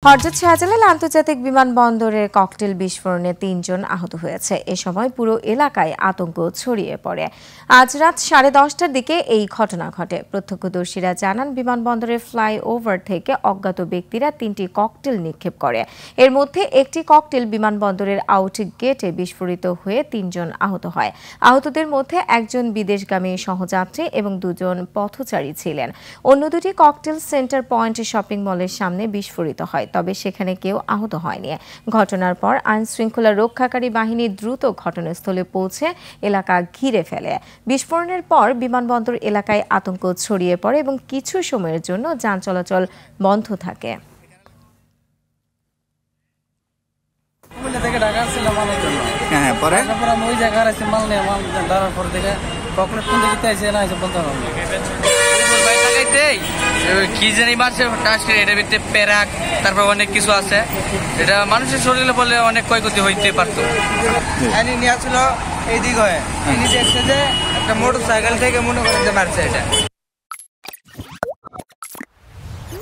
হযরত শাহজালাল আন্তর্জাতিক বিমানবন্দরের ককটেল বিস্ফোরণে ৩ জন আহত হয়েছে। এ সময় পুরো এলাকায় আতঙ্ক ছড়িয়ে পড়ে। আজ রাত 10:30টার দিকে এই ঘটনা ঘটে। প্রত্যক্ষদর্শীরা জানান, বিমানবন্দরের ফ্লাইওভার থেকে অজ্ঞাত ব্যক্তিরা 3টি ককটেল নিক্ষেপ করে। এর মধ্যে একটি ককটেল বিমানবন্দরের আউট গেটে বিস্ফোরিত হয়ে 3 জন আহত হয়। আহতদের মধ্যে একজন বিদেশগামী সহযাত্রী এবং 2 জন পথচারী ছিলেন। অন্য দুটি ককটেল সেন্টার পয়েন্ট শপিং মলের সামনে বিস্ফোরিত হয়, তবে সেখানে কেউ আহত হয়নি। ঘটনার পর আইন শৃঙ্খলা রক্ষাকারী বাহিনী দ্রুত ঘটনাস্থলে পৌঁছে এলাকা ঘিরে ফেলে। বিস্ফোরণের পর বিমানবন্দর এলাকায় আতঙ্ক ছড়িয়ে পড়ে এবং কিছু সময়ের জন্য যান চলাচল বন্ধ থাকে। কি জানি মারছে এটার ভিতরে প্যারাক, তারপর অনেক কিছু আছে। এটা মানুষের শরীরে বলে অনেক ক্ষয়ক্ষতি হইতে পারতো। নিয়ে আসলো এইদিকে দেখছে যে একটা মোটর সাইকেল থেকে মনে করতে মারছে এটা।